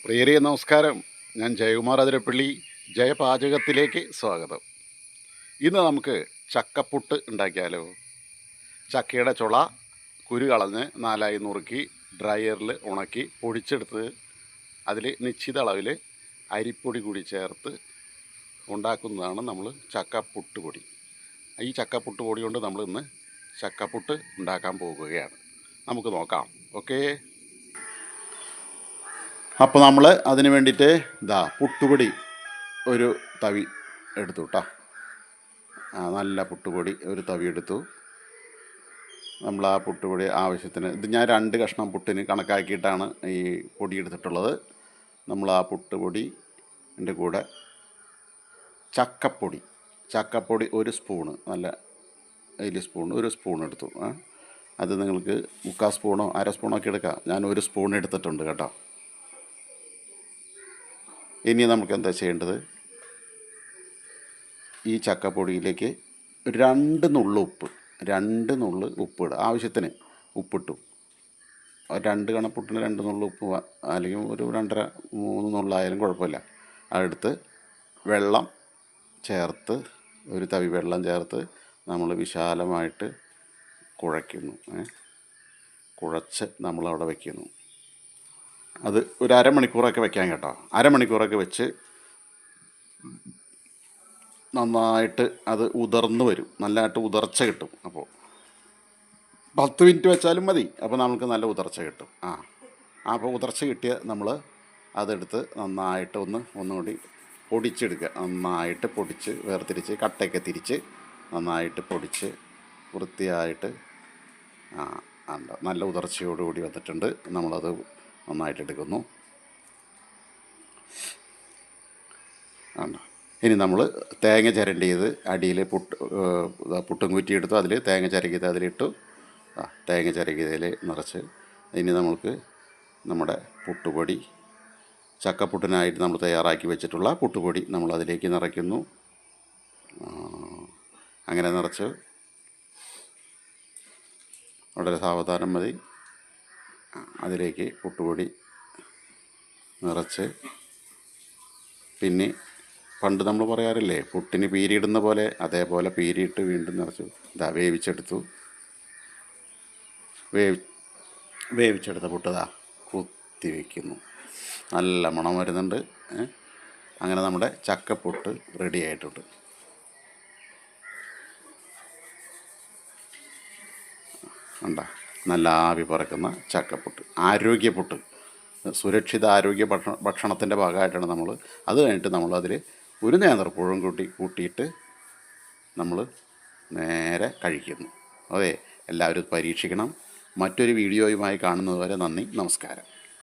പ്രിയരേ നമസ്കാരം. ഞാൻ ജയകുമാർ അതിരപ്പള്ളി. ജയപാചകത്തിലേക്ക് സ്വാഗതം. ഇന്ന് നമുക്ക് ചക്കപ്പുട്ട് ഉണ്ടാക്കിയാലോ. ചക്കയുടെ ചുള കുരു കളഞ്ഞ് നാലായി നുറുക്കി ഡ്രയറിൽ ഉണക്കി പൊടിച്ചെടുത്ത് അതിൽ നിശ്ചിത അളവിൽ അരിപ്പൊടി കൂടി ചേർത്ത് ഉണ്ടാക്കുന്നതാണ് നമ്മൾ ചക്കപ്പുട്ട് പൊടി. ഈ ചക്കപ്പുട്ട് പൊടി കൊണ്ട് നമ്മൾ ഇന്ന് ചക്കപ്പുട്ട് ഉണ്ടാക്കാൻ പോകുകയാണ്. നമുക്ക് നോക്കാം. ഓക്കേ. അപ്പോൾ നമ്മൾ അതിന് വേണ്ടിയിട്ട് പുട്ടുപൊടി ഒരു തവി എടുത്തു കേട്ടോ. നല്ല പുട്ടുപൊടി ഒരു തവി എടുത്തു. നമ്മൾ ആ പുട്ടുപൊടി ആവശ്യത്തിന്, ഇത് ഞാൻ 2 കഷ്ണം പുട്ടിന് കണക്കാക്കിയിട്ടാണ് ഈ പൊടി എടുത്തിട്ടുള്ളത്. നമ്മൾ ആ പുട്ടുപൊടിൻ്റെ കൂടെ ചക്കപ്പൊടി 1 സ്പൂണ്, നല്ല 1 സ്പൂൺ, 1 സ്പൂൺ എടുത്തു. അത് നിങ്ങൾക്ക് 3/4 സ്പൂണോ 1/2 സ്പൂണോ ഒക്കെ എടുക്കാം. ഞാൻ 1 സ്പൂൺ എടുത്തിട്ടുണ്ട് കേട്ടോ. ഇനി നമുക്ക് എന്താ ചെയ്യേണ്ടത്, ഈ ചക്കപ്പൊടിയിലേക്ക് 2 നുള്ളു ഉപ്പ് ഇടുക. ആവശ്യത്തിന് ഉപ്പിട്ടു. 2 കണപ്പുട്ടിന് 2 നുള്ളു ഉപ്പ്, അല്ലെങ്കിൽ ഒരു 2.5-3 നുള്ളായാലും കുഴപ്പമില്ല. അതെടുത്ത് വെള്ളം ചേർത്ത്, ഒരു തവി വെള്ളം ചേർത്ത് നമ്മൾ വിശാലമായിട്ട് കുഴച്ച് നമ്മളവിടെ വയ്ക്കുന്നു. അത് ഒരു അരമണിക്കൂറൊക്കെ വെക്കാം കേട്ടോ. അരമണിക്കൂറൊക്കെ വെച്ച് നന്നായിട്ട് അത് ഉതിർന്ന് വരും, നല്ലതായിട്ട് ഉതിർച്ച കിട്ടും. അപ്പോൾ 10 മിനിറ്റ് വെച്ചാലും മതി. അപ്പോൾ നമുക്ക് നല്ല ഉതിർച്ച കിട്ടും. അപ്പോൾ ഉതിർച്ച കിട്ടിയ നമ്മൾ അതെടുത്ത് നന്നായിട്ട് ഒന്നുകൂടി പൊടിച്ചെടുക്കുക. നന്നായിട്ട് പൊടിച്ച് വേർതിരിച്ച് കട്ടയൊക്കെ തിരിച്ച് നന്നായിട്ട് പൊടിച്ച് വൃത്തിയായിട്ട് നല്ല ഉതിർച്ചയോടുകൂടി വന്നിട്ടുണ്ട്. നമ്മളത് നന്നായിട്ട് എടുക്കുന്നു. ഇനി നമ്മൾ തേങ്ങ ചിരണ്ടിയത് അടിയിൽ പുട്ടും കുറ്റി എടുത്തു, അതിൽ തേങ്ങ ചിരകിയത് അതിലിട്ടു. തേങ്ങ ചിരകിയതിൽ നിറച്ച് ഇനി നമുക്ക് നമ്മുടെ പുട്ടുപൊടി, ചക്കപ്പുട്ടിനായിട്ട് നമ്മൾ തയ്യാറാക്കി വെച്ചിട്ടുള്ള പുട്ടുപൊടി നമ്മൾ അതിലേക്ക് നിറയ്ക്കുന്നു. അങ്ങനെ നിറച്ച് വളരെ സാവധാനം മതി. അതിലേക്ക് പുട്ടുപൊടി നിറച്ച്, പിന്നെ പണ്ട് നമ്മൾ പറയാറില്ലേ പുട്ടിന് പീരിയിടുന്ന പോലെ, അതേപോലെ പീരിയിട്ട് വീണ്ടും നിറച്ചു വേവിച്ചെടുത്തു. വേവിച്ചെടുത്ത പുട്ട് കുത്തി വയ്ക്കുന്നു. നല്ല മണം വരുന്നുണ്ട്. അങ്ങനെ നമ്മുടെ ചക്കപ്പുട്ട് റെഡി ആയിട്ടുണ്ട്. കണ്ടോ, നല്ല ആവി പറക്കുന്ന ചക്കപ്പുട്ട്, ആരോഗ്യപ്പുട്ട്, സുരക്ഷിത ആരോഗ്യ ഭക്ഷണത്തിൻ്റെ ഭാഗമായിട്ടാണ് നമ്മൾ. അത് കഴിഞ്ഞിട്ട് നമ്മളതിൽ ഒരു നേന്ത്രപ്പഴം കൂട്ടിയിട്ട് നമ്മൾ നേരെ കഴിക്കുന്നു. അതെ, എല്ലാവരും പരീക്ഷിക്കണം. മറ്റൊരു വീഡിയോയുമായി കാണുന്നതുവരെ നന്ദി, നമസ്കാരം.